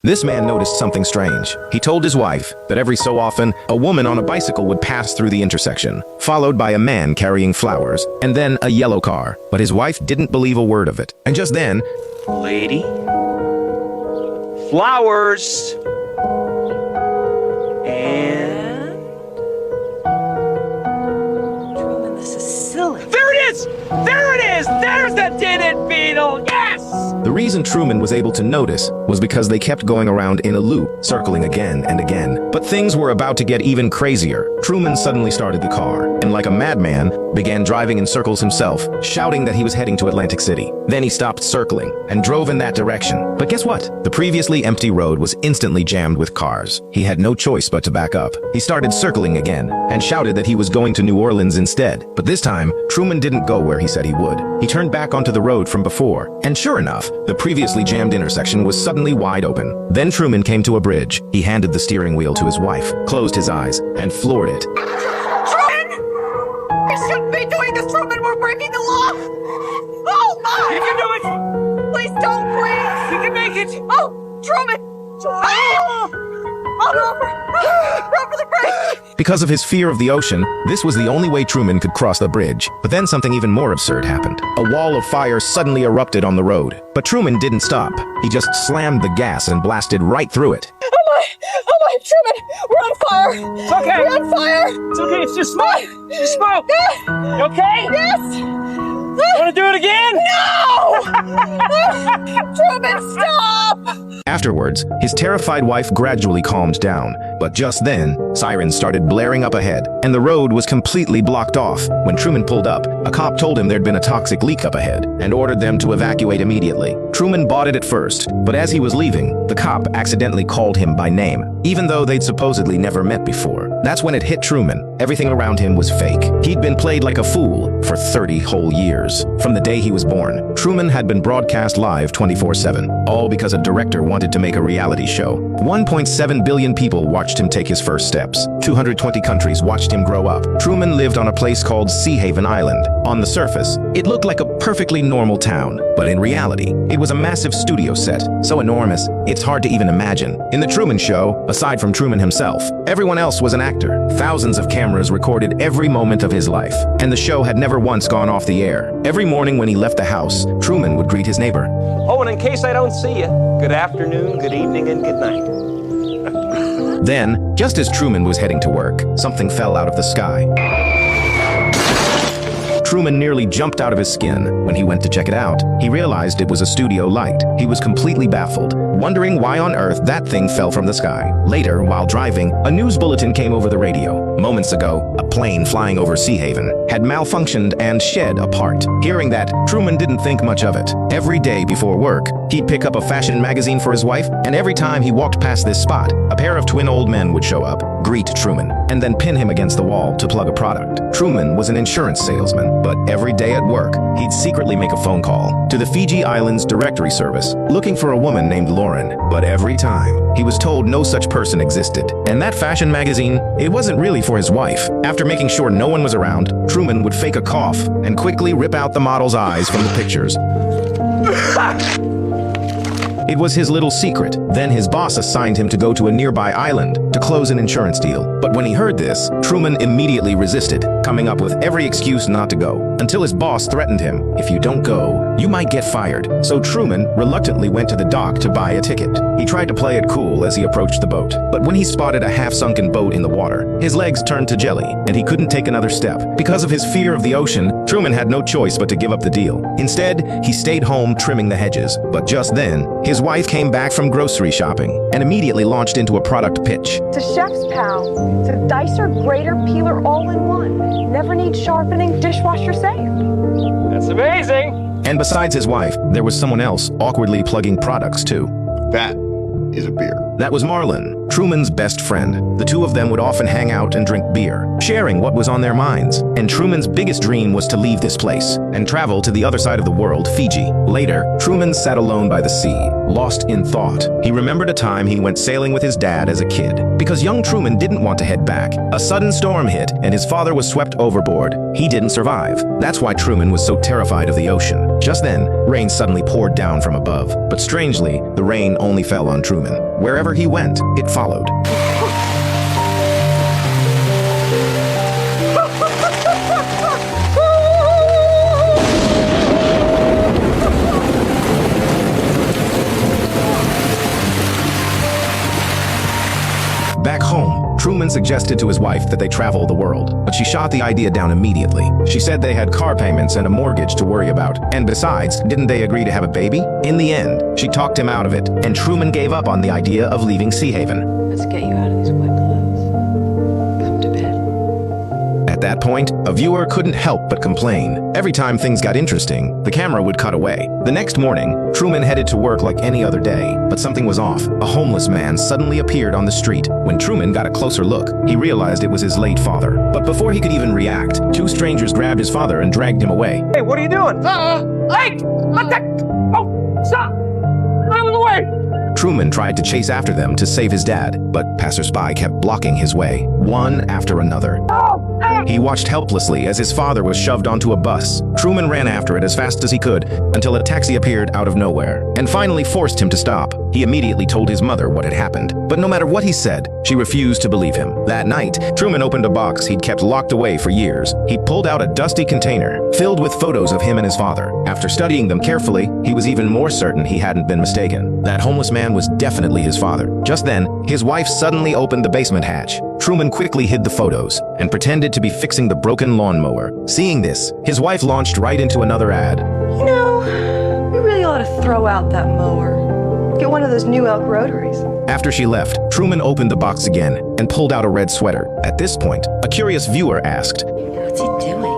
This man noticed something strange. He told his wife that every so often, a woman on a bicycle would pass through the intersection, followed by a man carrying flowers, and then a yellow car. But his wife didn't believe a word of it. And just then, lady, flowers, and... Truman, this is silly. There it is! There it is! There's the tinted beetle! Yes! the reason Truman was able to notice was because they kept going around in a loop, circling again and again. But things were about to get even crazier. Truman suddenly started the car, and like a madman, began driving in circles himself, shouting that he was heading to Atlantic City. Then he stopped circling and drove in that direction. But guess what? The previously empty road was instantly jammed with cars. He had no choice but to back up. He started circling again and shouted that he was going to New Orleans instead. But this time, Truman didn't go where he said he would. He turned back onto the road from before, and sure enough, the previously jammed intersection was suddenly wide open. Then Truman came to a bridge. He handed the steering wheel to his wife, closed his eyes, and floored it. Truman! We shouldn't be doing this, Truman! We're breaking the law! Oh, my! You can do it! Please don't, please! You can make it! Oh, Truman! Oh, run for the bridge! Because of his fear of the ocean, this was the only way Truman could cross the bridge. But then something even more absurd happened. A wall of fire suddenly erupted on the road. But Truman didn't stop. He just slammed the gas and blasted right through it. Oh my, Truman! We're on fire! It's okay! We're on fire! It's okay, it's just smoke! It's just smoke! You okay? Yes! Wanna do it again? No! Truman, stop! Afterwards, his terrified wife gradually calmed down. But just then, sirens started blaring up ahead, and the road was completely blocked off. When Truman pulled up, a cop told him there'd been a toxic leak up ahead, and ordered them to evacuate immediately. Truman bought it at first, but as he was leaving, the cop accidentally called him by name, even though they'd supposedly never met before. That's when it hit Truman. Everything around him was fake. He'd been played like a fool for 30 whole years. From the day he was born, Truman had been broadcast live 24/7, all because a director wanted to make a reality show. 1.7 billion people watched him take his first steps. 220 countries watched him grow up. Truman lived on a place called Sea Haven Island. On the surface, it looked like a perfectly normal town, but in reality, it was a massive studio set, so enormous, it's hard to even imagine. In the Truman Show, aside from Truman himself, everyone else was an actor. Thousands of cameras recorded every moment of his life, and the show had never once gone off the air. Every morning when he left the house, Truman would greet his neighbor. Oh, and in case I don't see you, good afternoon, good evening, and good night. Then, just as Truman was heading to work, something fell out of the sky. Truman nearly jumped out of his skin. When he went to check it out, he realized it was a studio light. He was completely baffled, wondering why on earth that thing fell from the sky. Later, while driving, a news bulletin came over the radio. Moments ago, a plane flying over Sea Haven had malfunctioned and shed a part. Hearing that, Truman didn't think much of it. Every day before work, he'd pick up a fashion magazine for his wife, and every time he walked past this spot, a pair of twin old men would show up, greet Truman, and then pin him against the wall to plug a product. Truman was an insurance salesman, but every day at work, he'd secretly make a phone call to the Fiji Islands Directory Service, looking for a woman named Lauren. But every time, he was told no such person existed. And that fashion magazine, it wasn't really for his wife. After making sure no one was around, Truman would fake a cough and quickly rip out the model's eyes from the pictures. It was his little secret. Then his boss assigned him to go to a nearby island to close an insurance deal. But when he heard this, Truman immediately resisted, coming up with every excuse not to go, until his boss threatened him, "If you don't go, you might get fired." So Truman reluctantly went to the dock to buy a ticket. He tried to play it cool as he approached the boat, but when he spotted a half-sunken boat in the water, his legs turned to jelly, and he couldn't take another step. Because of his fear of the ocean, Truman had no choice but to give up the deal. Instead, he stayed home trimming the hedges. But just then, his wife came back from grocery shopping and immediately launched into a product pitch. It's a chef's pal. It's a dicer, grater, peeler, all in one. Never need sharpening, dishwasher safe. That's amazing! And besides his wife, there was someone else awkwardly plugging products too. That is a beer. That was Marlon, Truman's best friend. The two of them would often hang out and drink beer, sharing what was on their minds. And Truman's biggest dream was to leave this place and travel to the other side of the world, Fiji. Later, Truman sat alone by the sea, lost in thought. He remembered a time he went sailing with his dad as a kid. Because young Truman didn't want to head back, a sudden storm hit and his father was swept overboard. He didn't survive. That's why Truman was so terrified of the ocean. Just then, rain suddenly poured down from above. But strangely, the rain only fell on Truman. Wherever he went, it followed. Back home, Truman suggested to his wife that they travel the world, but she shot the idea down immediately. She said they had car payments and a mortgage to worry about, and besides, didn't they agree to have a baby? In the end, she talked him out of it, and Truman gave up on the idea of leaving Sea Haven. Let's get you out of these wet clothes. Come to bed. At that point, a viewer couldn't help but complain. Every time things got interesting, the camera would cut away. The next morning, Truman headed to work like any other day, but something was off. A homeless man suddenly appeared on the street. When Truman got a closer look, he realized it was his late father. But before he could even react, two strangers grabbed his father and dragged him away. Hey, what are you doing? Hey! Let that... Oh, stop! Out of the way! Truman tried to chase after them to save his dad, but passersby kept blocking his way, one after another. He watched helplessly as his father was shoved onto a bus. Truman ran after it as fast as he could until a taxi appeared out of nowhere and finally forced him to stop. He immediately told his mother what had happened, but no matter what he said, she refused to believe him. That night, Truman opened a box he'd kept locked away for years. He pulled out a dusty container filled with photos of him and his father. After studying them carefully, he was even more certain he hadn't been mistaken. That homeless man was definitely his father. Just then, his wife suddenly opened the basement hatch. Truman quickly hid the photos and pretended to be fixing the broken lawnmower. Seeing this, his wife launched right into another ad. You know, we really ought to throw out that mower. Get one of those new elk rotaries. After she left, Truman opened the box again and pulled out a red sweater. At this point, a curious viewer asked, What's he doing?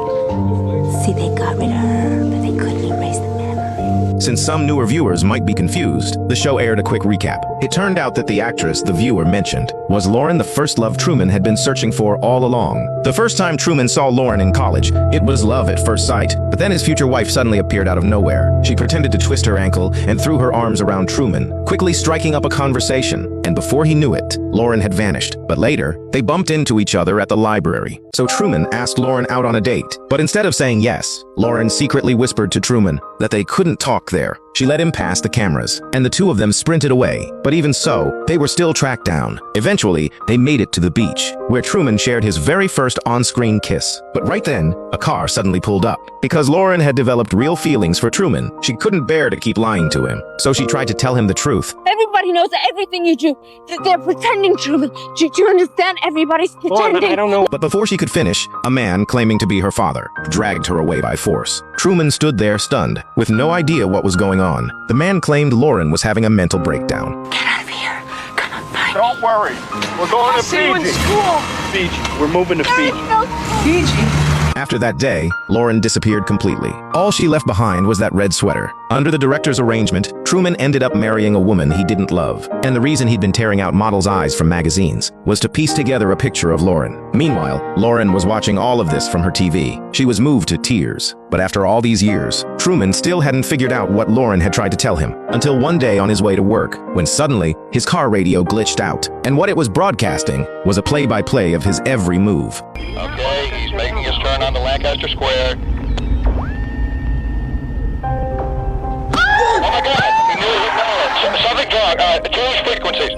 See, they got rid of her, but they couldn't erase the memory. Since some newer viewers might be confused, the show aired a quick recap. It turned out that the actress the viewer mentioned was Lauren, the first love Truman had been searching for all along. The first time Truman saw Lauren in college, it was love at first sight. But then his future wife suddenly appeared out of nowhere. She pretended to twist her ankle and threw her arms around Truman, quickly striking up a conversation. And before he knew it, Lauren had vanished. But later, they bumped into each other at the library. So Truman asked Lauren out on a date. But instead of saying yes, Lauren secretly whispered to Truman that they couldn't talk there. She let him pass the cameras, and the two of them sprinted away. But even so, they were still tracked down. Eventually, they made it to the beach, where Truman shared his very first on-screen kiss. But right then, a car suddenly pulled up. Because Lauren had developed real feelings for Truman, she couldn't bear to keep lying to him. So she tried to tell him the truth. Everybody knows that everything you do, that they're pretending, Truman. Do you understand? Everybody's pretending. I don't know. But before she could finish, a man claiming to be her father dragged her away by force. Truman stood there stunned, with no idea what was going on. The man claimed Lauren was having a mental breakdown. Get out of here. Come on, find me. Don't worry. We're going to See you in Fiji. school. Fiji. We're moving to Fiji. Fiji. After that day, Lauren disappeared completely. All she left behind was that red sweater. Under the director's arrangement, Truman ended up marrying a woman he didn't love. And the reason he'd been tearing out models' eyes from magazines was to piece together a picture of Lauren. Meanwhile, Lauren was watching all of this from her TV. She was moved to tears. But after all these years, Truman still hadn't figured out what Lauren had tried to tell him, until one day on his way to work, when suddenly, his car radio glitched out. And what it was broadcasting was a play-by-play of his every move. Okay, he's making his turn onto Lancaster Square. Oh my God! He nearly acknowledged. Something wrong. Change frequencies.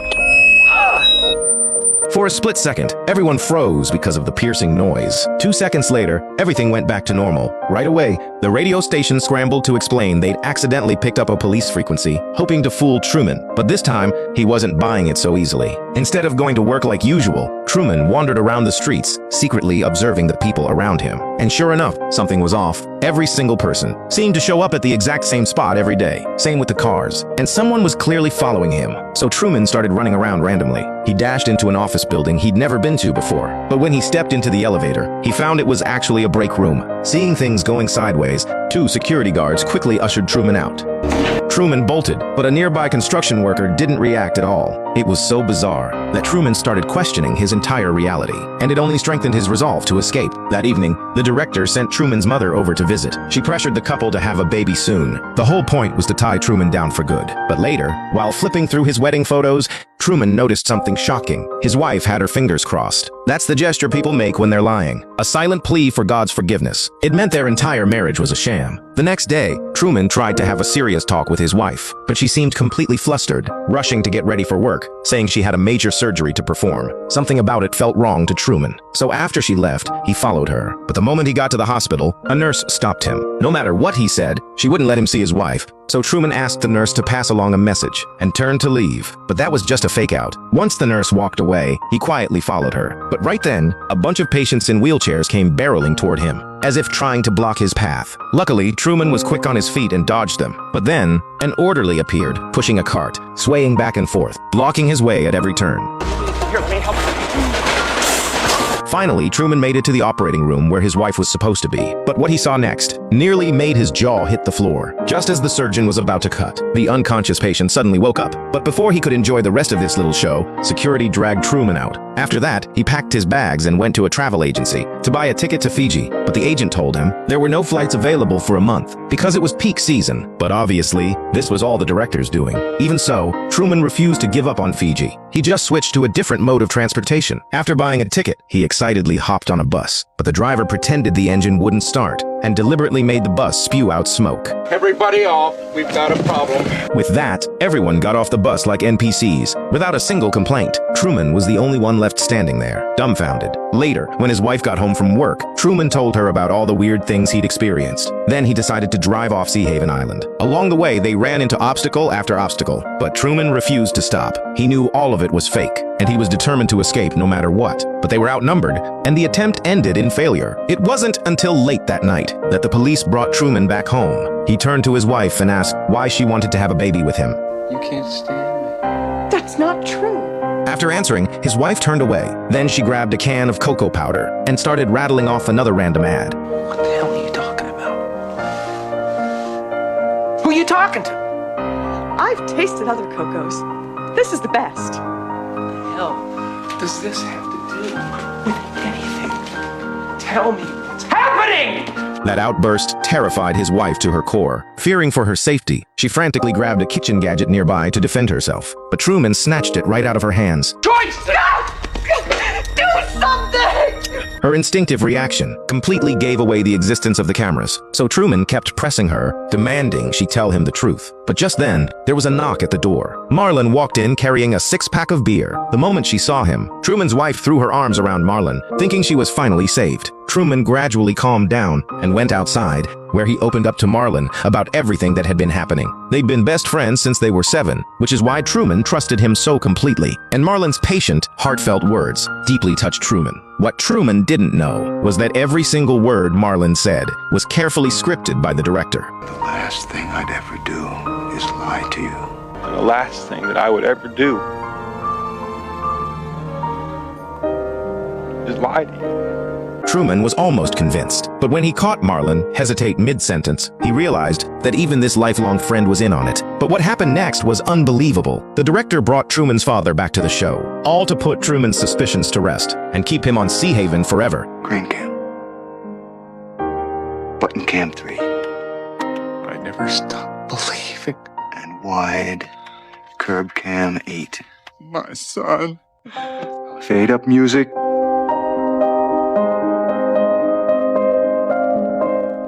For a split second, everyone froze because of the piercing noise. 2 seconds later, everything went back to normal. Right away, the radio station scrambled to explain they'd accidentally picked up a police frequency, hoping to fool Truman. But this time, he wasn't buying it so easily. Instead of going to work like usual, Truman wandered around the streets, secretly observing the people around him. And sure enough, something was off. Every single person seemed to show up at the exact same spot every day. Same with the cars. And someone was clearly following him. So Truman started running around randomly. He dashed into an office building he'd never been to before. But when he stepped into the elevator, he found it was actually a break room. Seeing things going sideways, 2 security guards quickly ushered Truman out. Truman bolted, but a nearby construction worker didn't react at all. It was so bizarre that Truman started questioning his entire reality, and it only strengthened his resolve to escape. That evening, the director sent Truman's mother over to visit. She pressured the couple to have a baby soon. The whole point was to tie Truman down for good. But later, while flipping through his wedding photos, Truman noticed something shocking. His wife had her fingers crossed. That's the gesture people make when they're lying. A silent plea for God's forgiveness. It meant their entire marriage was a sham. The next day, Truman tried to have a serious talk with his wife, but she seemed completely flustered, rushing to get ready for work, saying she had a major surgery to perform. Something about it felt wrong to Truman. So after she left, he followed her. But the moment he got to the hospital, a nurse stopped him. No matter what he said, she wouldn't let him see his wife. So Truman asked the nurse to pass along a message and turned to leave. But that was just a fake out. Once the nurse walked away, he quietly followed her. But right then, a bunch of patients in wheelchairs came barreling toward him, as if trying to block his path. Luckily, Truman was quick on his feet and dodged them. But then, an orderly appeared, pushing a cart, swaying back and forth, blocking his way at every turn. Here, let me help you. Finally, Truman made it to the operating room where his wife was supposed to be. But what he saw next nearly made his jaw hit the floor. Just as the surgeon was about to cut, the unconscious patient suddenly woke up. But before he could enjoy the rest of this little show, security dragged Truman out. After that, he packed his bags and went to a travel agency to buy a ticket to Fiji. But the agent told him there were no flights available for a month because it was peak season. But obviously, this was all the director's doing. Even so, Truman refused to give up on Fiji. He just switched to a different mode of transportation. After buying a ticket, he excitedly hopped on a bus. But the driver pretended the engine wouldn't start and deliberately made the bus spew out smoke. Everybody off. We've got a problem. With that, everyone got off the bus like NPCs, without a single complaint. Truman was the only one left standing there, dumbfounded. Later, when his wife got home from work, Truman told her about all the weird things he'd experienced. Then he decided to drive off Sea Haven Island. Along the way, they ran into obstacle after obstacle, but Truman refused to stop. He knew all of it was fake, and he was determined to escape no matter what. But they were outnumbered, and the attempt ended in failure. It wasn't until late that night that the police brought Truman back home. He turned to his wife and asked why she wanted to have a baby with him. You can't stand me. That's not true. After answering, his wife turned away. Then she grabbed a can of cocoa powder and started rattling off another random ad. What the hell are you talking about? Who are you talking to? I've tasted other cocos. This is the best. What the hell does this have to do with anything? Tell me what's happening! That outburst terrified his wife to her core. Fearing for her safety, she frantically grabbed a kitchen gadget nearby to defend herself. But Truman snatched it right out of her hands. Joyce! Do something! Her instinctive reaction completely gave away the existence of the cameras, so Truman kept pressing her, demanding she tell him the truth. But just then, there was a knock at the door. Marlon walked in carrying a six-pack of beer. The moment she saw him, Truman's wife threw her arms around Marlon, thinking she was finally saved. Truman gradually calmed down and went outside, where he opened up to Marlon about everything that had been happening. They'd been best friends since they were 7, which is why Truman trusted him so completely. And Marlon's patient, heartfelt words deeply touched Truman. What Truman didn't know was that every single word Marlon said was carefully scripted by the director. The last thing I'd ever do is lie to you. And the last thing that I would ever do is lie to you. Truman was almost convinced, but when he caught Marlon hesitate mid-sentence, he realized that even this lifelong friend was in on it. But what happened next was unbelievable. The director brought Truman's father back to the show, all to put Truman's suspicions to rest and keep him on Sea Haven forever. Green cam. Button cam 3. I never stopped believing. And wide curb cam 8. My son. Fade up music.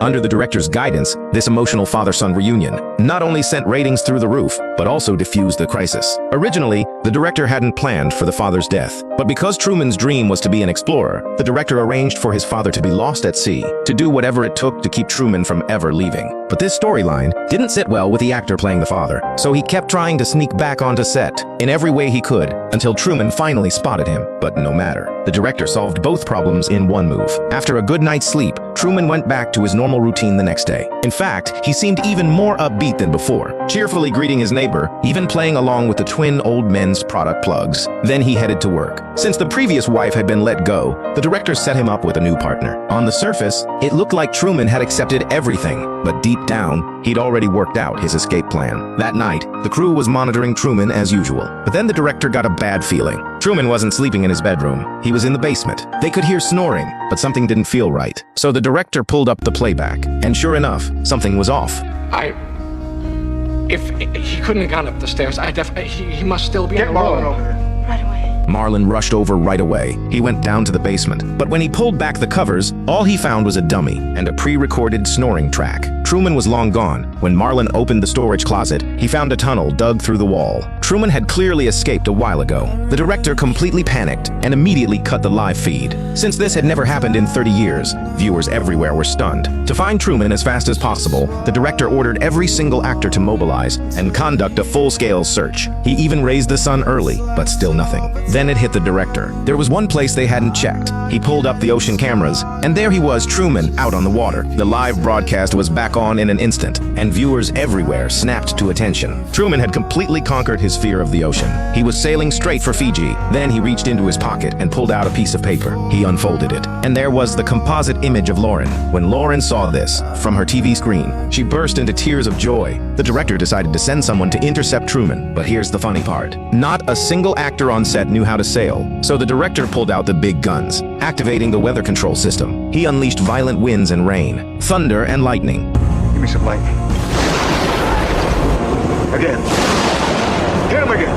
Under the director's guidance, this emotional father-son reunion not only sent ratings through the roof, but also diffused the crisis. Originally, the director hadn't planned for the father's death, but because Truman's dream was to be an explorer, the director arranged for his father to be lost at sea, to do whatever it took to keep Truman from ever leaving. But this storyline didn't sit well with the actor playing the father, so he kept trying to sneak back onto set in every way he could until Truman finally spotted him. But no matter, the director solved both problems in one move. After a good night's sleep, Truman went back to his normal routine the next day. In fact, he seemed even more upbeat than before, cheerfully greeting his neighbor, even playing along with the twin old men's product plugs. Then he headed to work. Since the previous wife had been let go, the director set him up with a new partner. On the surface, it looked like Truman had accepted everything, but deep down, he'd already worked out his escape plan. That night, the crew was monitoring Truman as usual, but then the director got a bad feeling. Truman wasn't sleeping in his bedroom. He was in the basement. They could hear snoring, but something didn't feel right. So the director pulled up the playback, and sure enough, something was off. If he couldn't have gone up the stairs, he must still be in the room. Right away. Marlon rushed over right away. He went down to the basement, but when he pulled back the covers, all he found was a dummy and a pre-recorded snoring track. Truman was long gone. When Marlon opened the storage closet, he found a tunnel dug through the wall. Truman had clearly escaped a while ago. The director completely panicked and immediately cut the live feed. Since this had never happened in 30 years, viewers everywhere were stunned. To find Truman as fast as possible, the director ordered every single actor to mobilize and conduct a full-scale search. He even raised the sun early, but still nothing. Then it hit the director. There was one place they hadn't checked. He pulled up the ocean cameras, and there he was, Truman, out on the water. The live broadcast was back on in an instant, and viewers everywhere snapped to attention. Truman had completely conquered his fear of the ocean. He was sailing straight for Fiji. Then he reached into his pocket and pulled out a piece of paper. He unfolded it, and there was the composite image of Lauren. When Lauren saw this from her TV screen, she burst into tears of joy. The director decided to send someone to intercept Truman, but here's the funny part. Not a single actor on set knew how to sail, so the director pulled out the big guns, activating the weather control system. He unleashed violent winds and rain, thunder and lightning. Give me some lightning. Again. Hit him again.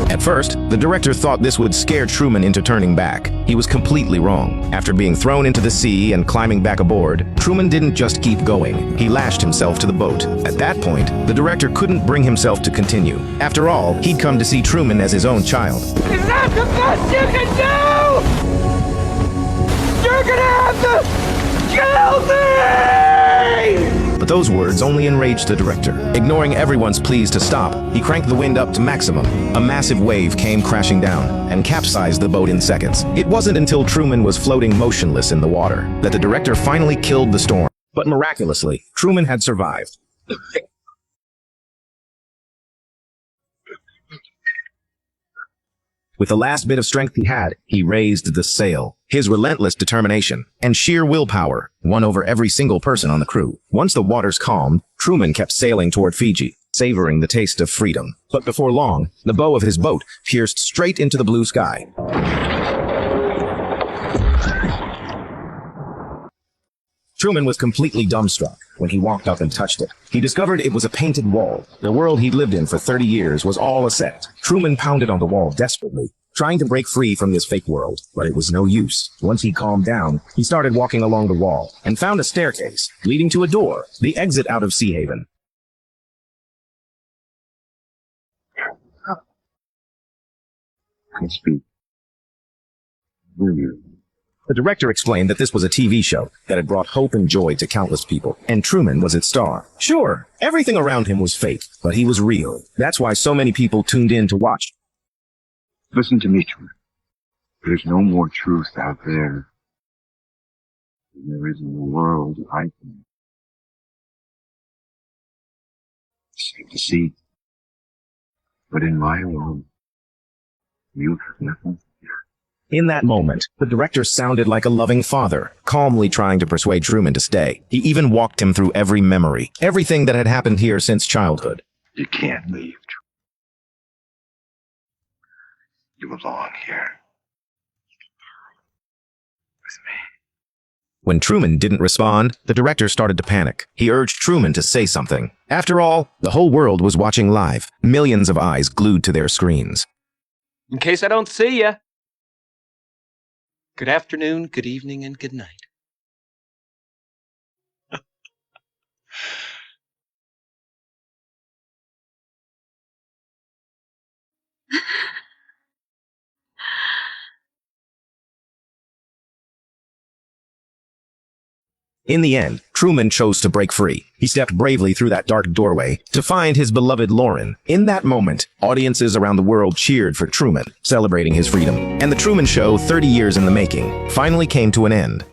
At first, the director thought this would scare Truman into turning back. He was completely wrong. After being thrown into the sea and climbing back aboard, Truman didn't just keep going. He lashed himself to the boat. At that point, the director couldn't bring himself to continue. After all, he'd come to see Truman as his own child. Is that the best you can do? You're gonna have to kill me! But those words only enraged the director. Ignoring everyone's pleas to stop, he cranked the wind up to maximum. A massive wave came crashing down and capsized the boat in seconds. It wasn't until Truman was floating motionless in the water that the director finally killed the storm. But miraculously, Truman had survived. With the last bit of strength he had, he raised the sail. His relentless determination and sheer willpower won over every single person on the crew. Once the waters calmed, Truman kept sailing toward Fiji, savoring the taste of freedom. But before long, the bow of his boat pierced straight into the blue sky. Truman was completely dumbstruck when he walked up and touched it. He discovered it was a painted wall. The world he'd lived in for 30 years was all a set. Truman pounded on the wall desperately, trying to break free from this fake world, but it was no use. Once he calmed down, he started walking along the wall and found a staircase leading to a door, the exit out of Sea Haven. I speak. Who are you? The director explained that this was a TV show that had brought hope and joy to countless people, and Truman was its star. Sure, everything around him was fake, but he was real. That's why so many people tuned in to watch. Listen to me, Truman. There's no more truth out there than there is in the world I think. It's deceit. But in my world, you have nothing. In that moment, the director sounded like a loving father, calmly trying to persuade Truman to stay. He even walked him through every memory, everything that had happened here since childhood. You can't leave, Truman. You belong here. With me. When Truman didn't respond, the director started to panic. He urged Truman to say something. After all, the whole world was watching live, millions of eyes glued to their screens. In case I don't see ya. Good afternoon, good evening, and good night. In the end, Truman chose to break free. He stepped bravely through that dark doorway to find his beloved Lauren. In that moment, audiences around the world cheered for Truman, celebrating his freedom. And the Truman Show, 30 years in the making, finally came to an end.